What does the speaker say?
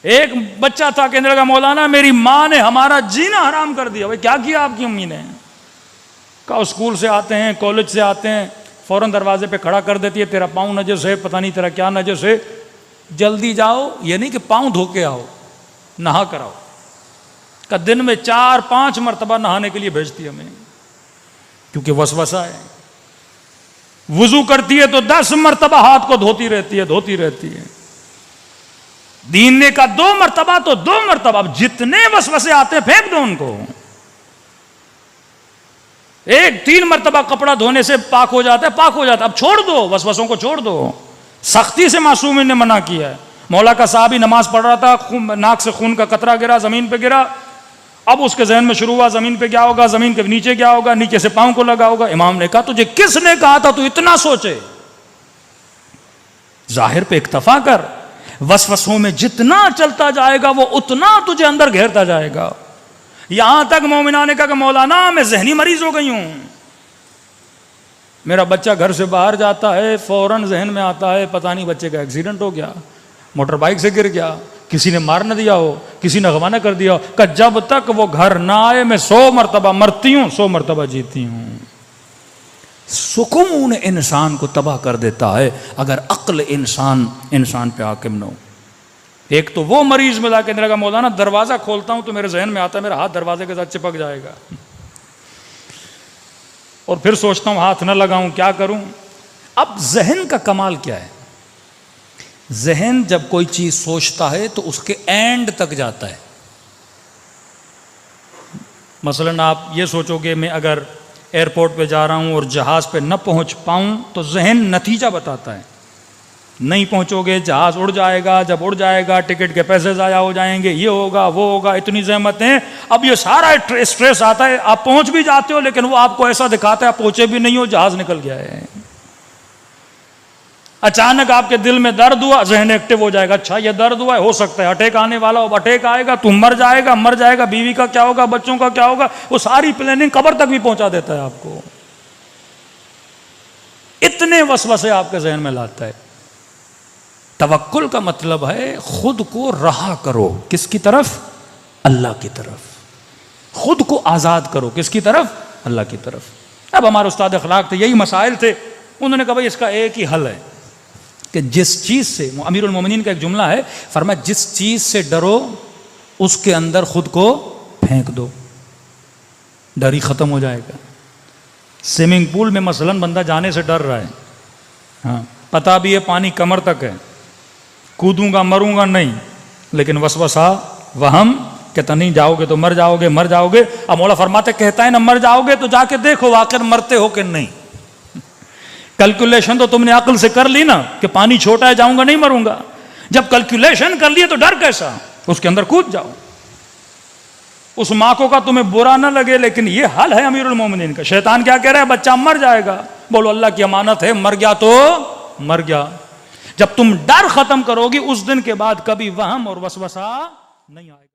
एक बच्चा था, कहने लगा मौलाना मेरी माँ ने हमारा जीना हराम कर दिया। भाई क्या किया आपकी अम्मी ने? कहा स्कूल से आते हैं, कॉलेज से आते हैं, फौरन दरवाजे पे खड़ा कर देती है, तेरा पाँव नजस है, पता नहीं तेरा क्या नजस है, जल्दी जाओ। ये नहीं कि पाँव धो के आओ, नहा कर आओ। का दिन में 4-5 मरतबा नहाने के लिए भेजती है हमें, क्योंकि वसवसा है। वुजू करती है तो 10 मरतबा हाथ को धोती रहती है। दीन ने का 2 मरतबा तो 2 मरतबा। अब जितने वसवसे आते फेंक दो उनको। एक 3 मरतबा कपड़ा धोने से पाक हो जाता है, अब छोड़ दो, वसवसों को छोड़ दो। सख्ती से मासूमी ने मना किया है। मौला का साहबी नमाज पढ़ रहा था, नाक से खून का कतरा गिरा, जमीन पे गिरा। अब उसके जहन में शुरू हुआ जमीन पे क्या होगा, जमीन के नीचे क्या होगा, नीचे से पांव को लगा होगा। इमाम ने कहा तुझे किसने कहा था तू इतना सोचे? जाहिर पे इक्तफा कर। वसवसों में जितना चलता जाएगा वो उतना तुझे अंदर घेरता जाएगा। यहां तक मोमिना ने कहा कि मौलाना मैं जहनी मरीज हो गई हूं। मेरा बच्चा घर से बाहर जाता है, फौरन जहन में आता है पता नहीं बच्चे का एक्सीडेंट हो गया, मोटर बाइक से गिर गया, किसी ने मार न दिया हो, किसी ने अगवा न कर दिया हो। कि जब तक वो घर ना आए मैं 100 मरतबा मरती हूं, 100 मरतबा जीती हूं। सुकून इंसान को तबाह कर देता है अगर अक्ल इंसान पे हाकिम न हो। एक तो वो मरीज मिला के लगा मौलाना दरवाजा खोलता हूं तो मेरे जहन में आता है मेरा हाथ दरवाजे के साथ चिपक जाएगा, और फिर सोचता हूं हाथ न लगाऊं, क्या करूं। अब जहन का कमाल क्या है? जहन जब कोई चीज सोचता है तो उसके एंड तक जाता है। मसलन आप ये सोचोगे मैं अगर एयरपोर्ट पे जा रहा हूं और जहाज पे न पहुंच पाऊं तो जहन नतीजा बताता है, नहीं पहुंचोगे जहाज उड़ जाएगा, जब उड़ जाएगा टिकट के पैसे ज़ाया हो जाएंगे, ये होगा वो होगा, इतनी ज़हमतें। अब ये सारा स्ट्रेस आता है, आप पहुंच भी जाते हो लेकिन वो आपको ऐसा दिखाता है आप पहुंचे भी नहीं हो, जहाज निकल गया है। अचानक आपके दिल में दर्द हुआ, जहन एक्टिव हो जाएगा, अच्छा ये दर्द हुआ है, हो सकता है अटैक आने वाला हो, अटैक आएगा, तुम मर जाएगा, बीवी का क्या होगा, बच्चों का क्या होगा, वो सारी प्लानिंग कब्र तक भी पहुंचा देता है आपको। इतने वसवसे आपके जहन में लाता है। तवक्कुल का मतलब है खुद को रहा करो, किसकी तरफ? अल्लाह की तरफ। खुद को आजाद करो, किसकी तरफ? अल्लाह की तरफ। अब हमारे उस्ताद अखलाक थे, यही मसाइल थे, उन्होंने कहा भाई इसका एक ही हल है कि जिस चीज से, अमीरुल मोमिनीन का एक जुमला है, फरमाया जिस चीज से डरो उसके अंदर खुद को फेंक दो, डर ही खत्म हो जाएगा। स्विमिंग पूल में मसलन बंदा जाने से डर रहा है, हाँ पता भी है पानी कमर तक है, कूदूंगा मरूंगा नहीं, लेकिन वसवसा वहम कहता नहीं जाओगे तो मर जाओगे। अब मौला फरमाते कहता है ना मर जाओगे तो जाके देखो वाकई मरते हो कि नहीं। कैलकुलेशन तो तुमने अक्ल से कर ली ना कि पानी छोटा है जाऊंगा नहीं मरूंगा। जब कैलकुलेशन कर लिए तो डर कैसा, उसके अंदर कूद जाओ। उस माँ को का तुम्हें बुरा ना लगे, लेकिन ये हल है अमीरुल मोमिनीन का। शैतान क्या कह रहा है? बच्चा मर जाएगा, बोलो अल्लाह की अमानत है, मर गया तो मर गया। जब तुम डर खत्म करोगी उस दिन के बाद कभी वहम और वसवसा नहीं आएगा।